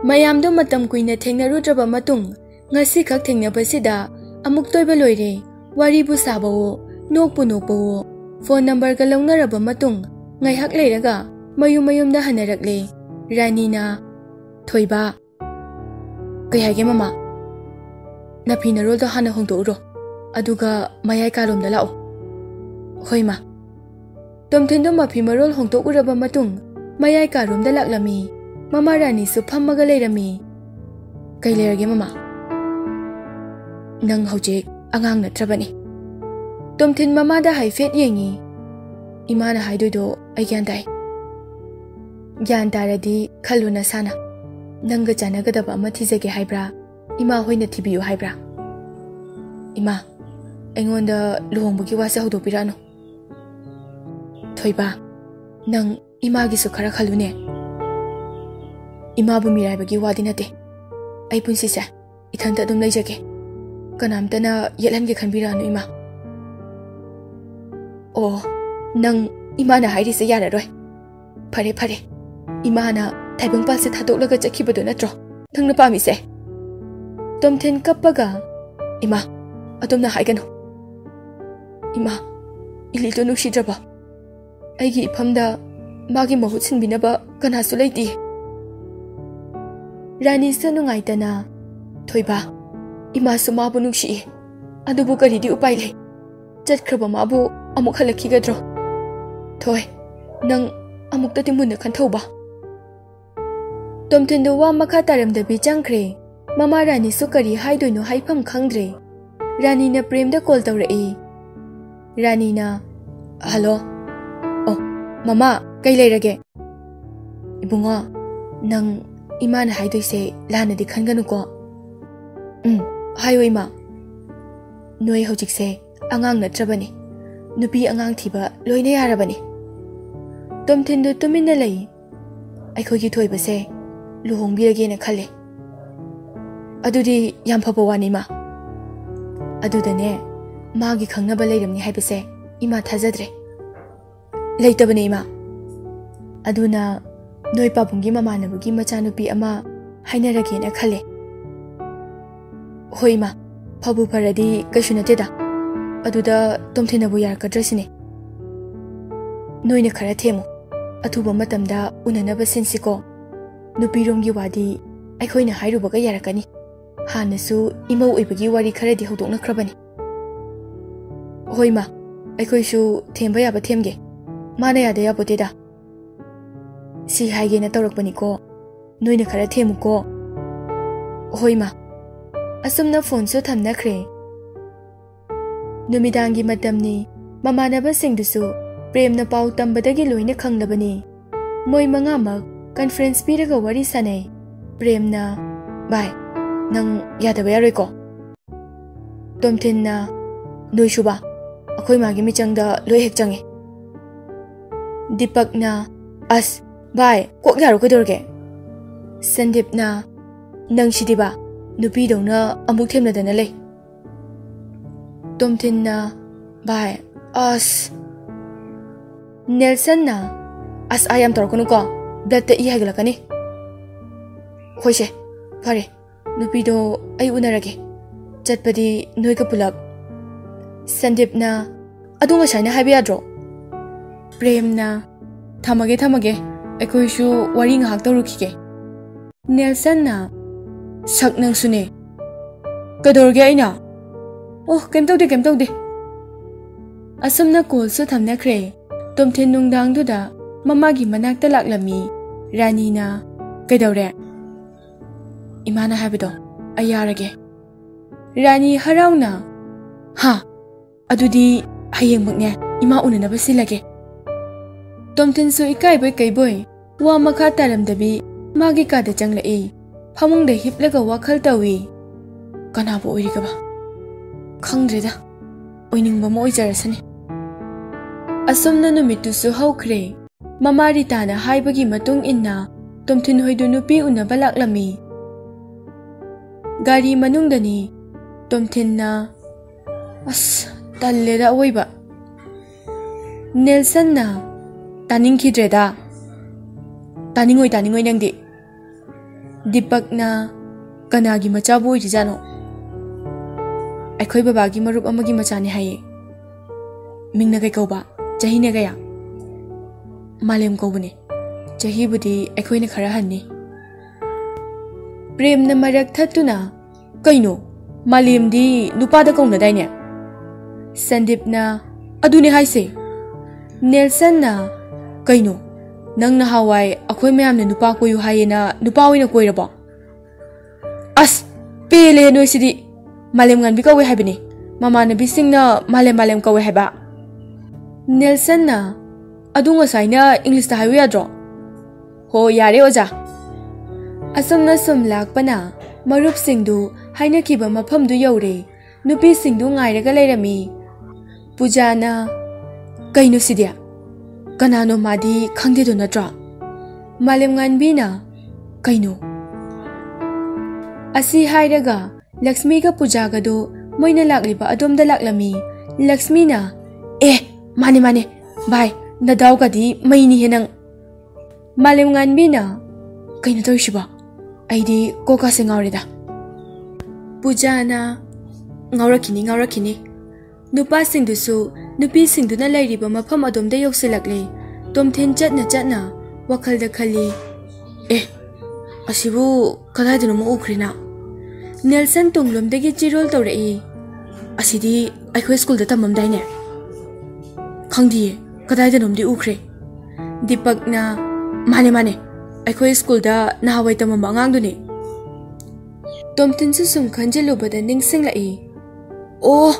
ꯃꯌꯥꯝꯗꯣ ꯃꯇꯝ ꯀꯨꯏꯅ ꯊꯦꯡꯅꯔꯨꯗ꯭ꯔꯕ ꯃꯇꯨꯡ ꯉꯁꯤ ꯈꯛ ꯊꯦꯡꯅꯕꯁꯤꯗ ꯑꯃꯨꯛ ꯇꯣꯏꯕ ꯂꯣꯏꯔꯦ ꯋꯥꯔꯤꯕꯨ ꯁꯥꯕꯋꯣ ꯅꯣꯛꯄꯨ ꯅꯣꯛꯄꯋꯣ ꯐꯣꯟ ꯅꯝꯕꯔꯒ ꯂꯧꯅꯔꯕ ꯃꯇꯨꯡ ꯉꯥꯏꯍꯥꯛ ꯂꯩꯔꯒ ꯃꯌꯨꯝꯗ ꯍꯟꯅꯔꯛꯂꯦ ꯔꯥꯅꯤꯅ ꯊꯣꯏꯕ ꯀꯩ ꯍꯥꯏꯒꯦ ꯃꯃꯥ ꯅꯐꯤ ꯅꯔꯣꯜꯗꯣ ꯍꯥꯟꯅ ꯍꯣꯡꯗꯣꯛꯎꯔꯣ ꯑꯗꯨꯒ ꯃꯌꯥꯏ ꯀꯥꯂꯣꯝꯗ ꯂꯥꯛꯑꯣ ꯍꯣꯏ ꯃꯥ ꯇꯣꯝꯊꯤꯟꯗꯣ ꯃꯐꯤ ꯃꯔꯣꯜ ꯍꯣꯡꯗꯣꯛꯎꯔꯕ ꯃꯇꯨꯡ ꯃꯌꯥꯏ ꯀꯥꯔꯣꯝꯗ ꯂꯥꯛꯂꯝꯃꯤ ꯃꯃꯥ ꯔꯥꯅꯤꯁꯨ ꯐꯝꯃꯒ ꯂꯩꯔꯝꯃꯤ ꯀꯩ ꯂꯩꯔꯒꯦ ꯃꯃꯥ ꯅꯪ ꯍꯧꯖꯤꯛ ꯑꯉꯥꯡ ꯅꯠꯇ꯭ꯔꯕꯅꯤ ꯇꯣꯝꯊꯤꯟ ꯃꯃꯥꯗ ꯍꯥꯏꯐꯦꯠ ꯌꯦꯡꯉꯤ ꯏꯃꯥꯅ ꯍꯥꯏꯗꯣꯏꯗꯣ ꯑꯩ ꯒ꯭ꯌꯥꯟ ꯇꯥꯏ ꯒ꯭ꯌꯥꯟ ꯇꯥꯔꯗꯤ ꯈꯜꯂꯨ ꯅꯁꯥꯅ ꯅꯪꯒ ꯆꯥꯟꯅꯒꯗꯕ ꯑꯃ ꯊꯤꯖꯒꯦ ꯍꯥꯏꯕ꯭ꯔꯥ ꯏꯃꯥ ꯍꯣꯏꯅ ꯊꯤꯕꯤꯌꯨ ꯍꯥꯏꯕ꯭ꯔꯥ ꯏꯃꯥ ꯑꯩꯉꯣꯟꯗ ꯂꯨꯍꯣꯡꯕꯒꯤ ꯋꯥꯁꯦ ꯍꯧꯗꯣꯛꯄꯤꯔꯛꯑꯅꯨ ꯊꯣꯏꯕ ꯅꯪ 이마기수 khara khalune 이마부 미라이바기 와디 나테 ai punsicha ithanta dum leijage kanamtana yelange khanbiranu ima oh nang imana hairi se yararoi phare phare imana thaibang pa se thadolaga chakhibado natro thangna pami se tomthen kappaga ima adomna haiganu ima ili to nukshidraba aigi iphamda magi mahut sinbinaba kanasu leiti Rani sanu ngaitana thoiba ima suma bu nungshi adubu kari di upai le chatkhaba mabu amuk halakhi gadro thoi nang amuk ta timun khan thoba tomtendo wa makha taram da bi changkhre mama Rani su kari haidoino haifam khangdre Rani na prem da call tawrai Rani na hello oh mama kai leirage ibunga nang Imana haidoi se lana di khanganu ko hayo ima noi hojik se angang natrabani nupi angang thiba loina yarabani tomthindu tumina lei aikhogi thoiba se luhongbirage na khale adudi yam phaba wani ma adudane magi khangnaba leiramni haibase ima thajadre leitabani ima aduna Noi pabungi mamanabugi machanupi ama hainarage na khale hoima phabu paradi kashunateda aduda tomthenabu yarkadrasine noina khara themu athuba matamda unanaba sinsiko nupiromgi wadi aikhoina hairubaga yarakani hanasu imau oibagi wari kharadi hodoknakrabani hoima aikhoisu themba yaba themge mana yada yaboteda Si haige na tawrakpani ko noina khara themu ko hoima asumna phone so thamna khre numidangi matamni mamanaba singdusu premna pau tambadagi loina khanglabani moi manga mak conference piraga wari sanai premna bai nang yadaba yaroi ko tomthinna noishuba akhoi magi michangda loi hek change Dipakna as Bye, kok yaro kodorge. Sandipna Nungshiba, nupi dongna amuk themna dana le. Tomthinna bye, as Nelson na as I am torkono ko, blood te I haglakani. Hoise, pare, nupi do ay unarage. Chatpadi noiga pulap. Sandipna adunga shaina habiadro. Premna Tamage. Ekoishu wari ngahak tawrukige Nelson na saknang sune kadorge aina oh kem tawde asumna call su thamna khre tomthen nungdang duda mamagi manakta laklami Rani na kaidore imana habado ayarage Rani harauna ha adudi hayeng makne ima unanaba silage Tomthin su ikai boy kai boy wa makha taram dabi magi ka da changla e phamung da hiplaga wakhal tawi kana bo oiriga ba khangdre da oining ba moi jarasani asumna numitu su haukhre mamari ta na haibagi matung inna tomthin hoidu nupi una balaklami gari manung dani tomthin na as talle da oiba Nelson na Taning kidreda Taningoi nangdi Dipakna kanagi machabu ijano. Aikoi babagi marup amagi machani haye. Mingna kay kauba, chahi ne gaya. Malem kaubune, chahi budi aikoi na kharahan ni. Prem na marak thatuna, kaino, malem di nupada kauna dai ne. Sandip na, adune haise. Nelson na, kaino, nang na hawai akoy mayam na nupa ko yu haye na nupa oy na koy raba. As, pele no sidi, malem ngan bi kawe habini, mama na bising na malem kawe haba. Nelson na, adunga say na English ta hayo yadro. Ho yare oja. Asam na sumlak pa na, marup singdu, hay na kiba mapam du yore, nupi singdu ngay ragalay rami. Puja na, kaino sidia. Kanano madi khangde do na dra. Malem ngan bi na, kaino. Asi hay raga, Lakshmi ka puja ga do, moy na lakliba adom da laklami. Lakshmi na, mane, bye, nadaw ka di, may nihinang. Malem ngan bi na, kaino to shiba. Ay di, ko kasi ngawrida. Puja na, ngawrakini. Nupa singdu su, nupi singdu na layriba mapam adom da yoksilakli. Tomthen chat na, wakal da khali. Asibu, kadai dino mo ukrina. Nelson tunglom dagi chirol tawrai. Asidi, aikoi school da tamam dai ne. Khangdi, kadai dino di ukre. Dipak na, mane. Aikoi school da nahawai tamam angang du ne. Tomthen su sum khanjelu bada ningsing lai. Oh,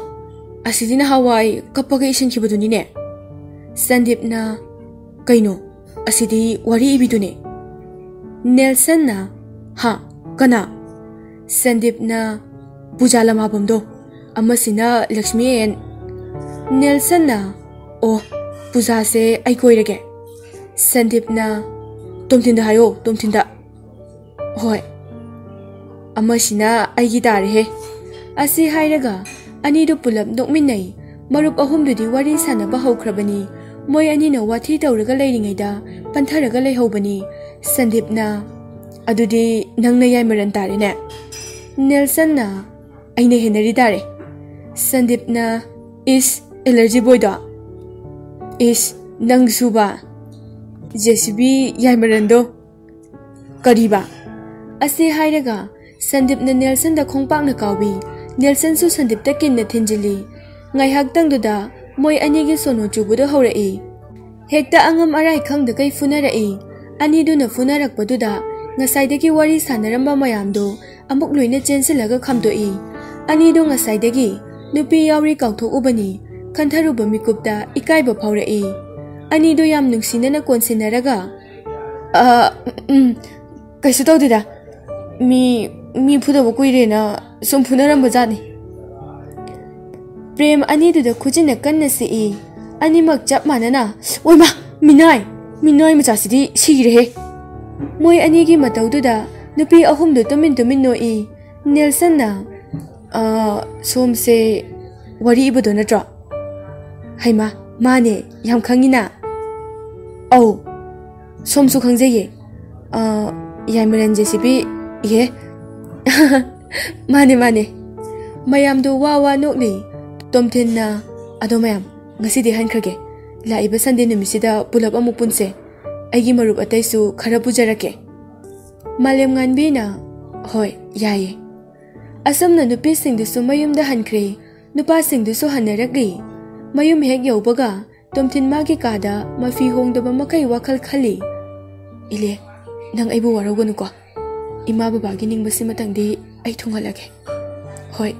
asidi nahawai kapaga isin kibadu ni ne. Sandip na, kaino, asidi wari ibidu ne. Nelson na, ha, kana. Sandip na, pujala mabamdo. Amasina Lakshmi en. Nelson na, oh, puja se ay koi rage. Sandip na, tomtinda hayo, tomtinda. Hoy. Amasina ay gitari he. Asi hay raga, anido pulap nokminay. Marup ahum dudi wari sana bahaw krabani. Moy anino wati tawraga layringayda, pantharaga layhawbani. Sandip na, adudi nang nayay marantari na. Nelson na, ay nahinari tari. Sandip na, is allergy boy da. Is Nungshiba. JCB yay marando. Kariba. Asi hay raga, Sandip na Nelson da khongpak na kawi. Nelson su Sandip da kin na thinjili. Ngay hagtang duda, moy anigi sono chubuda hawrai. Hekta angam aray khang da kay funarai. Ani do na funarak pa duda, ngasay dagi wari sanaramba mayamdo, amuk loy na chensilaga khamdoi. Ani do ngasay dagi, nupi yawri kauthok ubani, kantharuba mikupta ikaiba phawrai. Ani do yam nungsina na konsinaraga. Kaisu tawdida. Mi phudaba kuire na sum funaramba jani. Prem ani do da khujina kanna si ani mak chap manana. Oima, minai machasidi sigire. Moy ani gi matawdu da nupi ahum do tumin no I. Nelson na som se wari ibudo na dra. Haima, mane yam khangina. Oh, som su khangjaye. Yaimaran jesibi ye. Mane. Mayam do wawa nokni. Tomthen na ado mayam ngasidi hankrage. Laiba Sunday numisida pulap amuk punse. Aigi marup ataisu khara pujarake. Malem nganbi na, hoy, yaye. Asam na nupi singdusu mayum da hankre, nupa singdusu hanaragli. Mayum hek yaubaga, tomthin magi kada, mafi hongdaba makai wakal khali. Ile, nang aibu waraganu ko. Ima babagi ning basi matangdi ay thungalage. Hoy,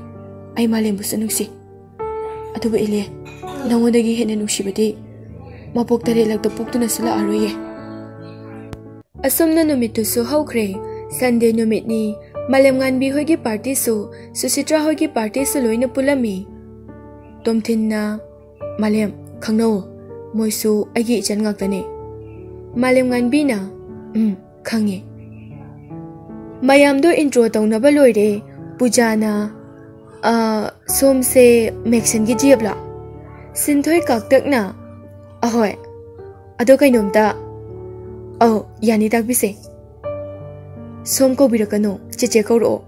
ay malem busa nungsi. Atuba ile, nangodagi hena nungsibadi. Mapok tari lagtapok to na sila aroye. Asam na numit su hawkre, Sunday numit ni, malem nganbi hoy ki party su, susitra hoy ki party su loy na pulami. Tomthin na, malem, khangnaw, moy su agi ichan ngagtani. Malem nganbi na, khangi. Mayam do intro tong na baloy re, puja na, som se meksan ki jibla. Sinthoy kaktak na, ahoy, ado kay numta. Oh, yani tagbise. Som kaubirakano cheche kauro.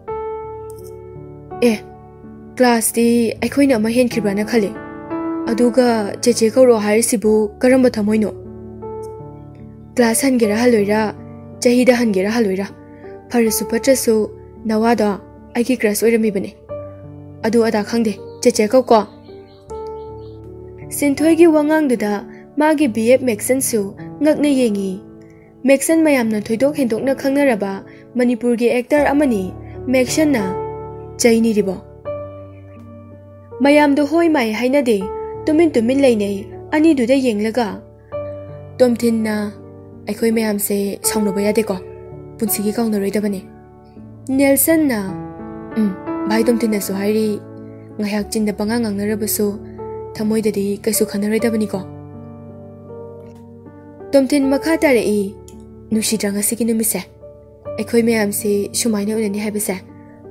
Class di aikoina ama henkhibana khale. Aduga cheche kauro harisibu karamba thamoino. Class hangera haloira, chahida hangera haloira. Pharasu patrasu nawada aiki crush oiramibane. Adu ada khangde cheche kau ko. Sinthoi gi wangang duda magi BF Maxon su ngakna yengi. Maxon mayamna thoidok hendokna khangnaraba Manipur gi actor amani Maxon na chaini ribo. Mayam do hoi mai haina de tumin lainei ani duda yenglaga. Tomthin na akhoi mayam se songno baya de ko. Punsi gi kaungna roidabane. Nelson na bhai tomthin na so hairi ngayak chinda pangang ngangnarabasu thamoi dadi kaisu khanaroidabani ko. Tomthin makha tarei nusidranga sigi numise. Akhoi mayam se sumaina unani haibase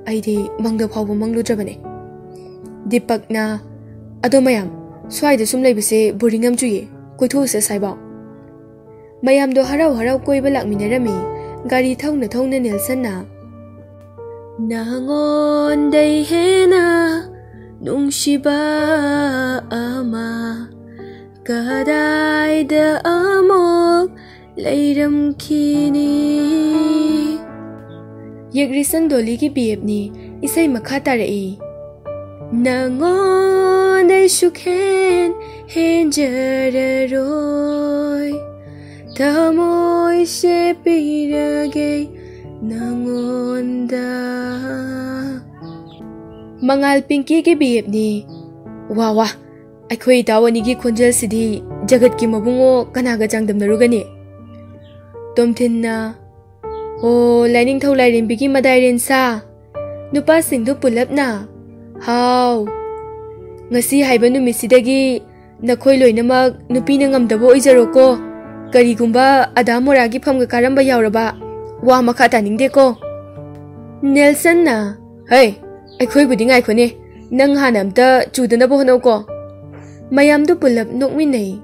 aidi mangda phawbu mangludrabane. Deepak na ado mayam swaida sum leibise boringam chuye koitho se saiba. Mayam do harau koiba lakminarami gari thongna Nelson na nangon dai hena Nungshiba ama kadai da amok leiram kini. Yegrisan doli ki BF ni isai makha tarei. Nangon dai shukhen henjararoi tamoy se pirage nangonda. Mangal Pinky ki BF ni wawa akhoi tawani gi khonjal sidhi jagat ki mabungo kanaga changdamnarugani. Tomthin na o lining thau lairin bigi madairen sa nupa singdu pulap na haw ngasi haiba numisidagi nakhoi loinamak nupi na ngamdabo oijaro ko karigumba adamora gi phamga karamba yauraba wa makha taningde ko. Nelson na hey akhoi budi ngai khone nang hanamta chudana bo hono ko. Mayam du pulap nokminai